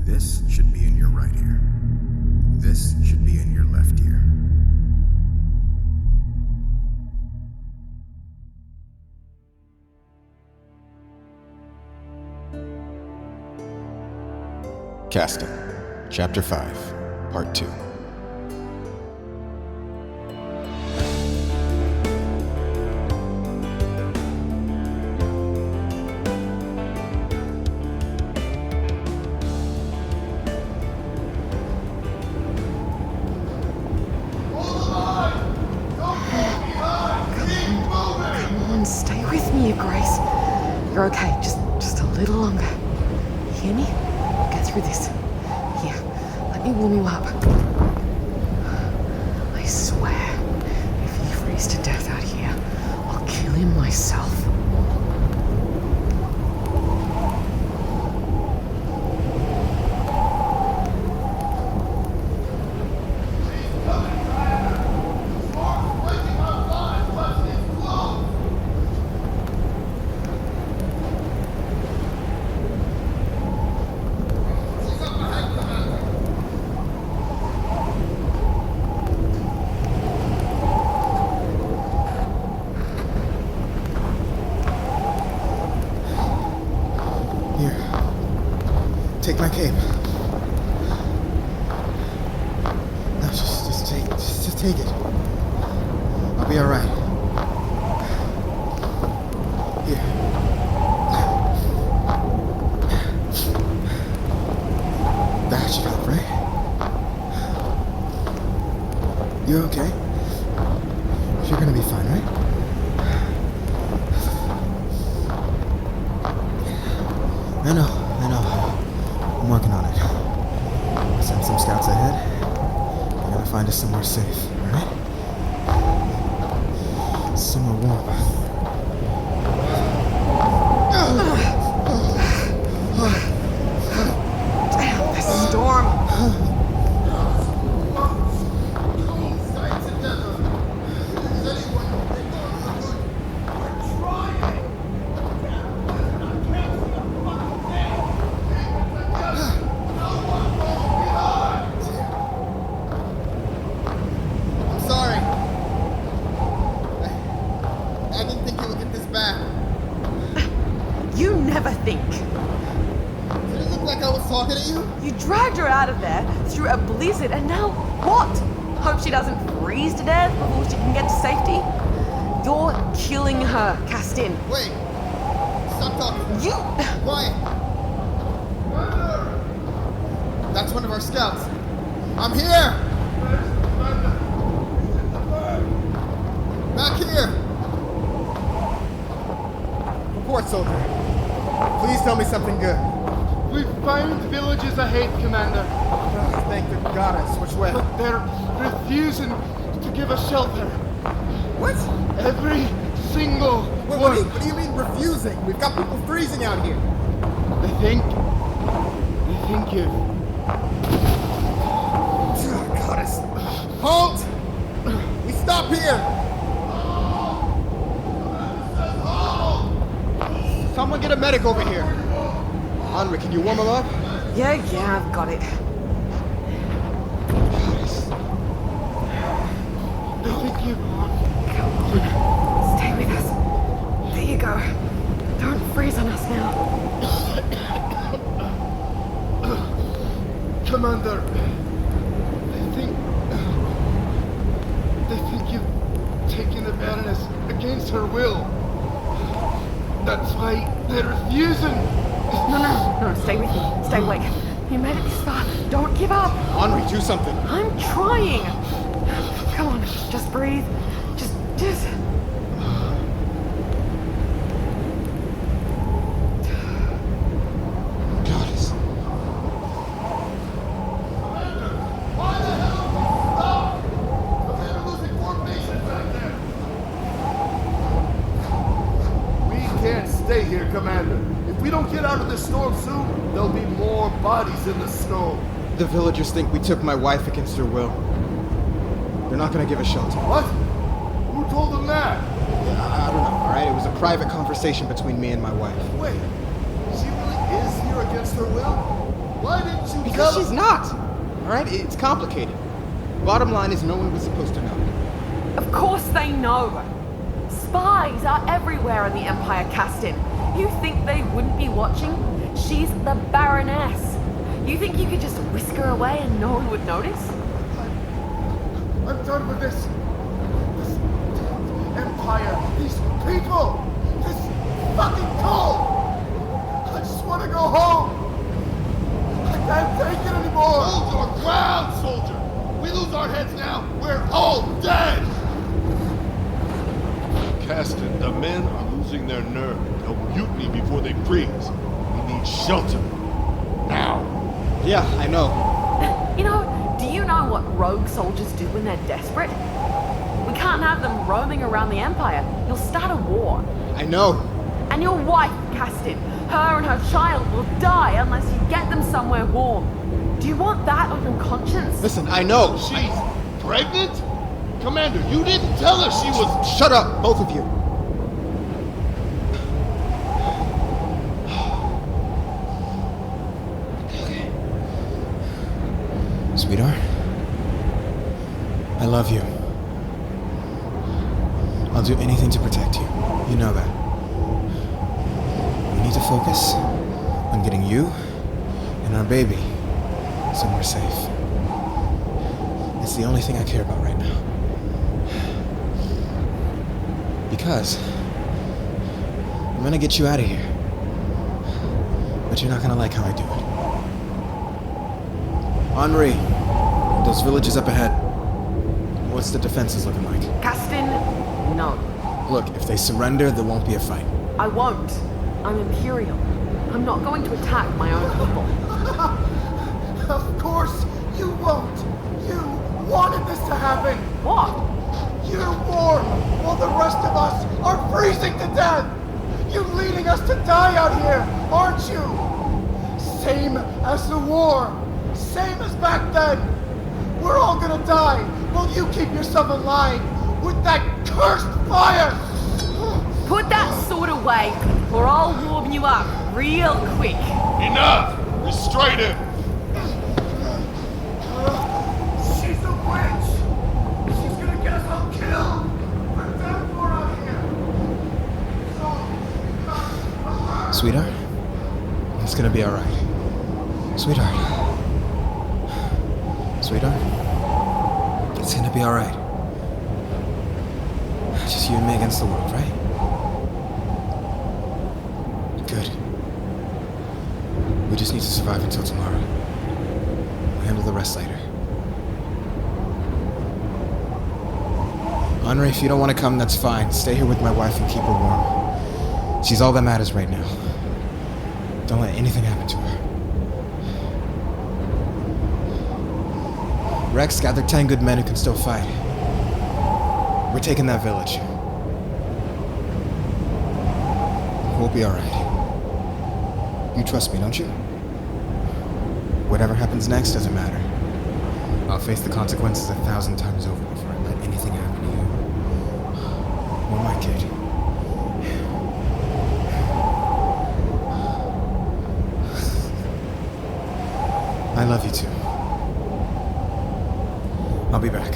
This should be in your right ear. This should be in your left ear. Casting, Chapter 5, Part 2. Stay with me, Grace. You're okay. Just a little longer. You hear me? We'll get through this. Here, let me warm you up. I swear, if you freeze to death out here, I'll kill him myself. Take my cape. No, just take it. I'll be all right. Here. That should help, right? You're okay? You're gonna be fine, right? I know. I'm working on it. I'll send some scouts ahead. I'm gonna find us somewhere safe, alright? Somewhere warm. Damn, the storm. You never think. Did it look like I was talking to you? You dragged her out of there through a blizzard, and now what? Hope she doesn't freeze to death before she can get to safety? You're killing her, Castin. Wait. Stop talking. You... Quiet. That's one of our scouts. I'm here. Back here. Report, soldier. Please tell me something good. We've found villages ahead, Commander. Oh, thank the goddess. Which way? But they're refusing to give us shelter. What? Every single What one. do you mean refusing? We've got people freezing out here. They think you... Oh, goddess. Halt! We stop here! Someone get a medic over here. Henri, can you warm him up? Yeah, I've got it. They think you... Come on. Stay with us. There you go. Don't freeze on us now. Commander, they think you've taken the Baroness against her will. That's why they're refusing. No, stay with me. Stay awake. You made it this far. Don't give up. Henri, do something. I'm trying. Come on, just breathe. Just... Goddess. Why the hell? Stop! They're losing formation back there. We can't stay here, Commander. If we don't get out of this storm soon, there'll be more bodies in the snow. The villagers think we took my wife against her will. They're not gonna give us shelter. What? Who told them that? I don't know, alright? It was a private conversation between me and my wife. Wait, she really is here against her will? Why didn't you Because she's not. Alright? It's complicated. Bottom line is no one was supposed to know. Of course they know. Spies are everywhere in the Empire, Castin. You think they wouldn't be watching? She's the Baroness. You think you could just whisk her away and no one would notice? I'm done with this. This empire, these people, this fucking cult. I just want to go home. I can't take it anymore. Hold your ground, soldier. We lose our heads now, we're all dead. Caston, the men are losing their nerve. They'll mutiny before they freeze. We need shelter. Now. Yeah, I know. You know, do you know what rogue soldiers do when they're desperate? We can't have them roaming around the Empire. You'll start a war. I know. And your wife, Castin, her and her child will die unless you get them somewhere warm. Do you want that on your conscience? Listen, I know. She's pregnant? Commander, you didn't tell her she was... Shut up, both of you. Sweetheart, I love you. I'll do anything to protect you. You know that. We need to focus on getting you and our baby somewhere safe. It's the only thing I care about right now. Because I'm gonna get you out of here. But you're not gonna like how I do it. Henri, those villages up ahead. What's the defenses looking like? Castin, no. Look, if they surrender, there won't be a fight. I won't. I'm Imperial. I'm not going to attack my own people. Of course you won't. You wanted this to happen. What? You're warm while the rest of us are freezing to death. You're leading us to die out here, aren't you? Same as the war. Same as back then. We're all gonna die while you keep yourself alive with that cursed fire. Put that sword away, or I'll warm you up real quick. Enough! Restrain him! She's a witch. She's gonna get us all killed. We're done for out here. Sweetheart, it's gonna be alright. Sweetheart. Sweetheart, it's gonna be alright. Just you and me against the world, right? Good. We just need to survive until tomorrow. We'll handle the rest later. Henri, if you don't want to come, that's fine. Stay here with my wife and keep her warm. She's all that matters right now. Don't let anything happen to her. Rex, gather 10 good men who can still fight. We're taking that village. We'll be alright. You trust me, don't you? Whatever happens next doesn't matter. I'll face the consequences 1,000 times over before I let anything happen to you. Or my kid. I love you too. I'll be back.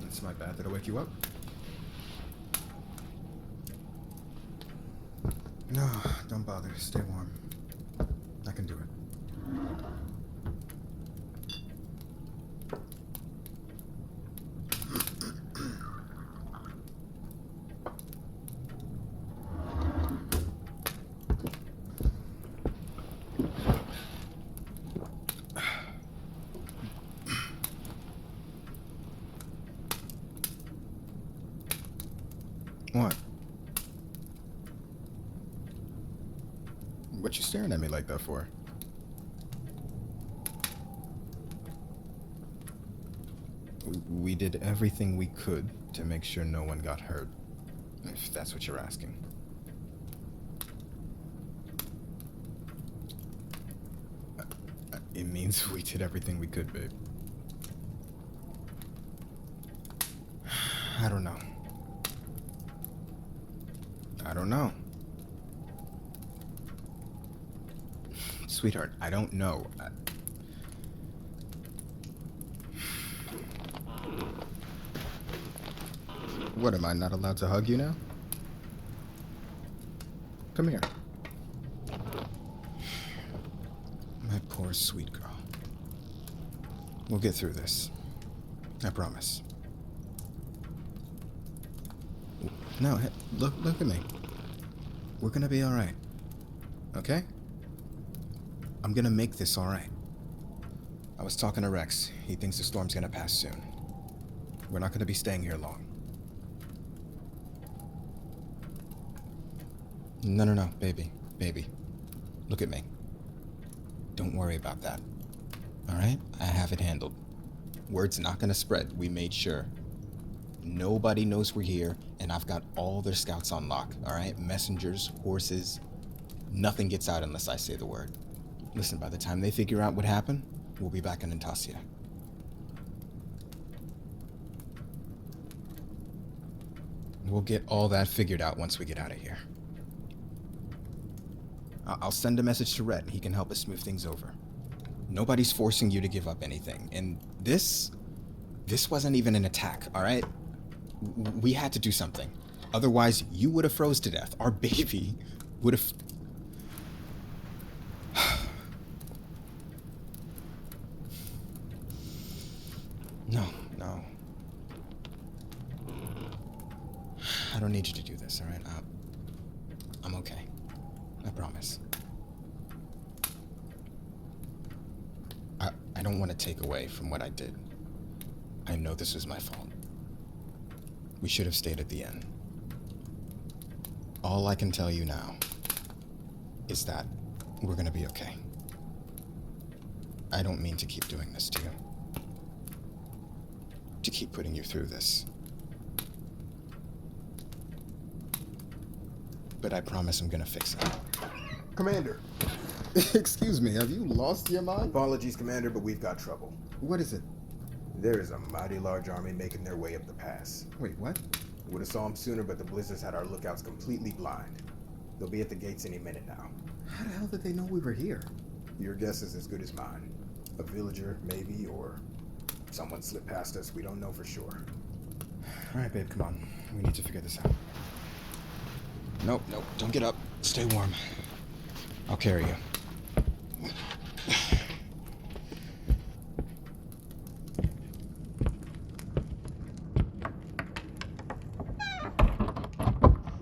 That's my bad. Did I wake you up? No, don't bother. Stay warm. I can do it. What? What you staring at me like that for? We did everything we could to make sure no one got hurt, if that's what you're asking. It means we did everything we could, babe. I don't know. Sweetheart, I don't know. What, am I not allowed to hug you now? Come here. My poor sweet girl. We'll get through this. I promise. No, hey, look at me. We're gonna be alright. Okay? I'm gonna make this alright. I was talking to Rex. He thinks the storm's gonna pass soon. We're not gonna be staying here long. No, baby. Look at me. Don't worry about that. Alright? I have it handled. Word's not gonna spread. We made sure. Nobody knows we're here, and I've got all their scouts on lock, alright? Messengers, horses. Nothing gets out unless I say the word. Listen, by the time they figure out what happened, we'll be back in Antasia. We'll get all that figured out once we get out of here. I'll send a message to Rhett. He can help us smooth things over. Nobody's forcing you to give up anything. And this wasn't even an attack, all right? We had to do something. Otherwise, you would have froze to death. Our baby would have... No. I don't need you to do this, all right? I'm okay. I promise. I don't want to take away from what I did. I know this was my fault. We should have stayed at the inn. All I can tell you now is that we're gonna be okay. I don't mean to keep doing this to you. To keep putting you through this. But I promise I'm gonna fix it. Commander. Excuse me, have you lost your mind? Apologies, Commander, but we've got trouble. What is it? There is a mighty large army making their way up the pass. Wait, what? Would have saw them sooner, but the blizzards had our lookouts completely blind. They'll be at the gates any minute now. How the hell did they know we were here? Your guess is as good as mine. A villager, maybe, or someone slipped past us. We don't know for sure. Alright, babe, come on. We need to figure this out. Nope, don't get up. Stay warm. I'll carry you.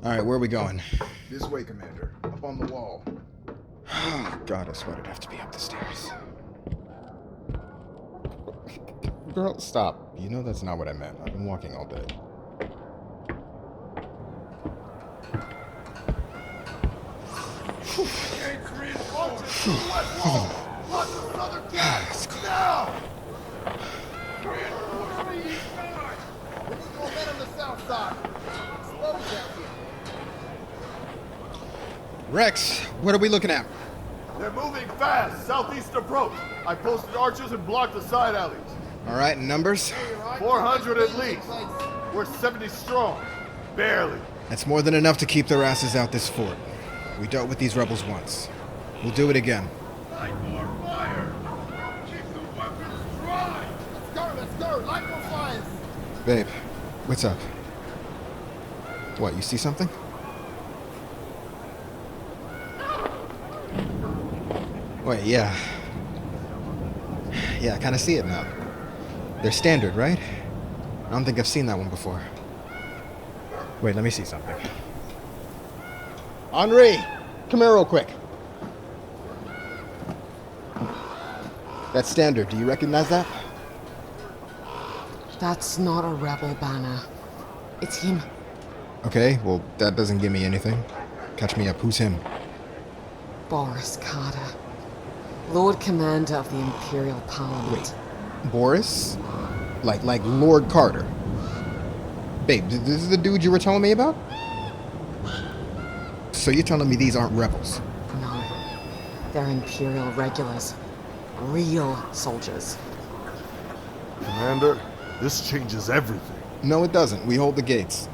Alright, where are we going? This way, Commander. Up on the wall. Oh, God, I swear it'd have to be up the stairs. Girl, stop. You know that's not what I meant. I've been walking all day. Let's go. Now! Reinforce the east side! We need momentum the south side. Slow down here. Rex, what are we looking at? They're moving fast. Southeast approach. I posted archers and blocked the side alleys. All right, numbers? 400 at least. We're 70 strong. Barely. That's more than enough to keep their asses out this fort. We dealt with these rebels once. We'll do it again. Light more fire! Keep the weapons dry! Let's go! Light more fires! Babe, what's up? What, you see something? Wait, yeah. Yeah, I kind of see it now. They're standard, right? I don't think I've seen that one before. Wait, let me see something. Henri! Come here real quick. That's standard. Do you recognize that? That's not a rebel banner. It's him. Okay, well, that doesn't give me anything. Catch me up. Who's him? Boris Carter, Lord Commander of the Imperial Parliament. Boris? Like Lord Carter. Babe, this is the dude you were telling me about? So you're telling me these aren't rebels? No. They're Imperial regulars. Real soldiers. Commander, this changes everything. No, it doesn't. We hold the gates.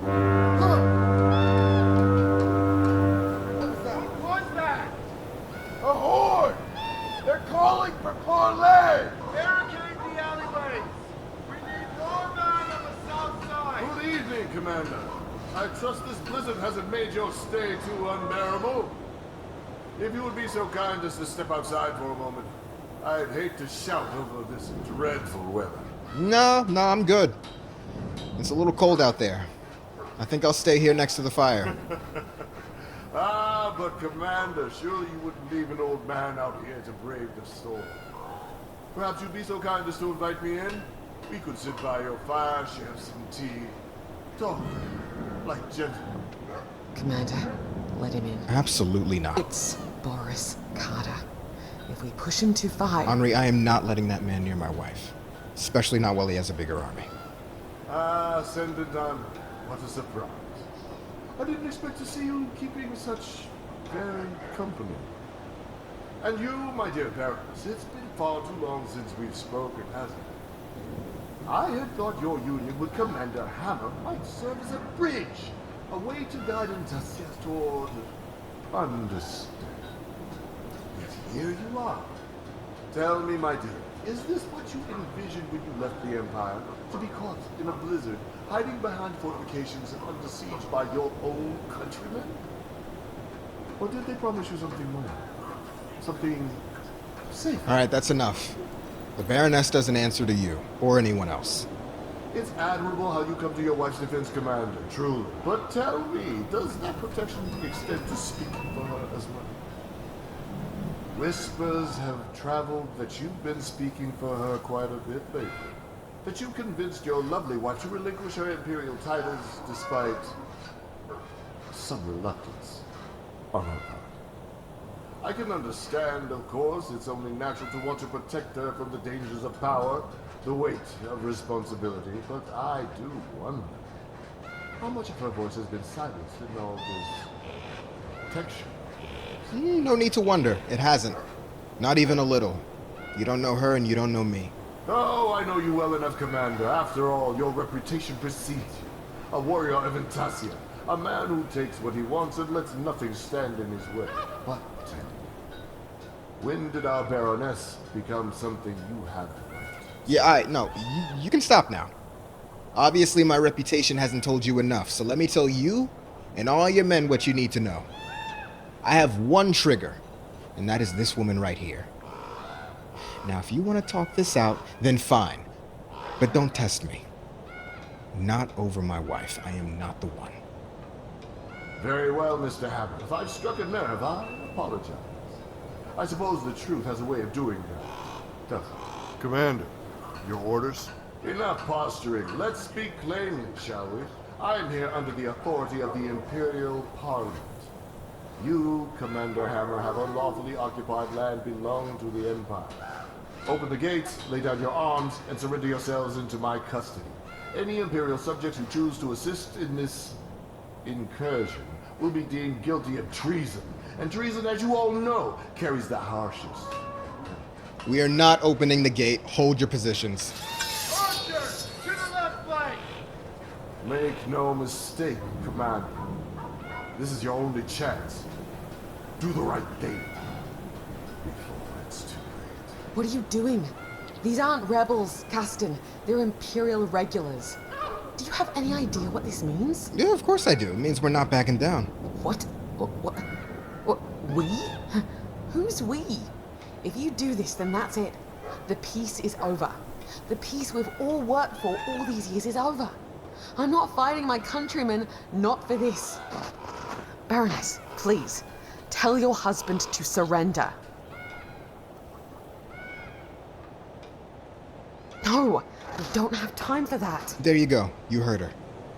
What's that? A horde! They're calling for parley! Barricade the alleyways! We need more men on the south side! Good evening, Commander. I trust this blizzard hasn't made your stay too unbearable. If you would be so kind as to step outside for a moment, I'd hate to shout over this dreadful weather. No, I'm good. It's a little cold out there. I think I'll stay here next to the fire. Ah, but Commander, surely you wouldn't leave an old man out here to brave the storm. Perhaps you'd be so kind as to invite me in? We could sit by your fire, share some tea, talk like gentlemen. Commander, let him in. Absolutely not. It's Boris Carter. If we push him too far... Henri, I am not letting that man near my wife. Especially not while he has a bigger army. Ah, send it done. What a surprise. I didn't expect to see you keeping such varied company. And you, my dear Baroness, it's been far too long since we've spoken, hasn't it? I had thought your union with Commander Hammer might serve as a bridge, a way to guide Intasia toward understanding. Yet here you are. Tell me, my dear, is this what you envisioned when you left the Empire? To be caught in a blizzard, hiding behind fortifications and under siege by your own countrymen? Or did they promise you something more? Something safe? Alright, that's enough. The Baroness doesn't answer to you, or anyone else. It's admirable how you come to your wife's defense, Commander, truly. But tell me, does that protection extend to speaking for her as well? Whispers have traveled that you've been speaking for her quite a bit lately. That you convinced your lovely wife to relinquish her imperial titles despite some reluctance on her part. I can understand, of course, it's only natural to want to protect her from the dangers of power, the weight of responsibility, but I do wonder how much of her voice has been silenced in all this protection. No need to wonder. It hasn't. Not even a little. You don't know her and you don't know me. Oh, I know you well enough, Commander. After all, your reputation precedes you. A warrior of Intasia. A man who takes what he wants and lets nothing stand in his way. But tell me, when did our Baroness become something you haven't left? Yeah, no, you can stop now. Obviously, my reputation hasn't told you enough, so let me tell you and all your men what you need to know. I have one trigger, and that is this woman right here. Now, if you want to talk this out, then fine. But don't test me. Not over my wife. I am not the one. Very well, Mr. Hammer. If I've struck a nerve, I apologize. I suppose the truth has a way of doing that, doesn't it? Commander, your orders? Enough posturing. Let's speak plainly, shall we? I am here under the authority of the Imperial Parliament. You, Commander Hammer, have unlawfully occupied land belonging to the Empire. Open the gates, lay down your arms, and surrender yourselves into my custody. Any Imperial subjects who choose to assist in this incursion will be deemed guilty of treason. And treason, as you all know, carries the harshest. We are not opening the gate. Hold your positions. Archers, to the left flank! Make no mistake, Commander. This is your only chance. Do the right thing before it's too late. What are you doing? These aren't rebels, Caston. They're Imperial regulars. Do you have any idea what this means? Yeah, of course I do. It means we're not backing down. What? What? We? Who's we? If you do this, then that's it. The peace is over. The peace we've all worked for all these years is over. I'm not fighting my countrymen, not for this. Baroness, please, tell your husband to surrender. No, we don't have time for that. There you go. You heard her.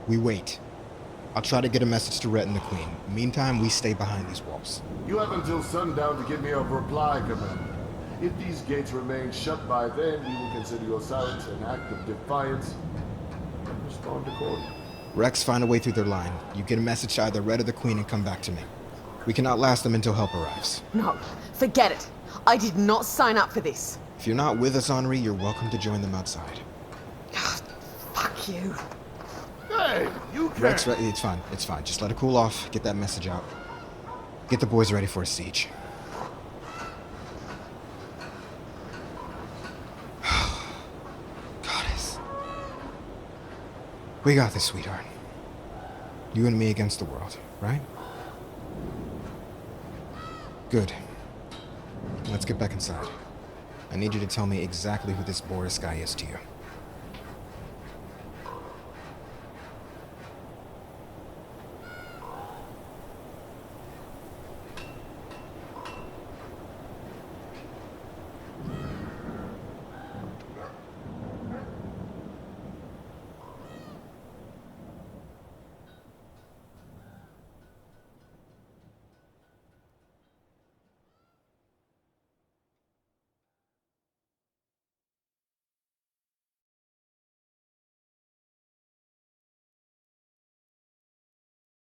We wait. I'll try to get a message to Rhett and the Queen. Meantime, we stay behind these walls. You have until sundown to give me a reply, Commander. If these gates remain shut by then, we will consider your silence an act of defiance and respond accordingly. Rex, find a way through their line. You get a message to either Red or the Queen and come back to me. We cannot last them until help arrives. No, forget it. I did not sign up for this. If you're not with us, Henri, you're welcome to join them outside. Fuck you. Hey, you can't. Rex, it's fine. It's fine. Just let it cool off. Get that message out. Get the boys ready for a siege. Goddess. We got this, sweetheart. You and me against the world, right? Good. Let's get back inside. I need you to tell me exactly who this Boris guy is to you.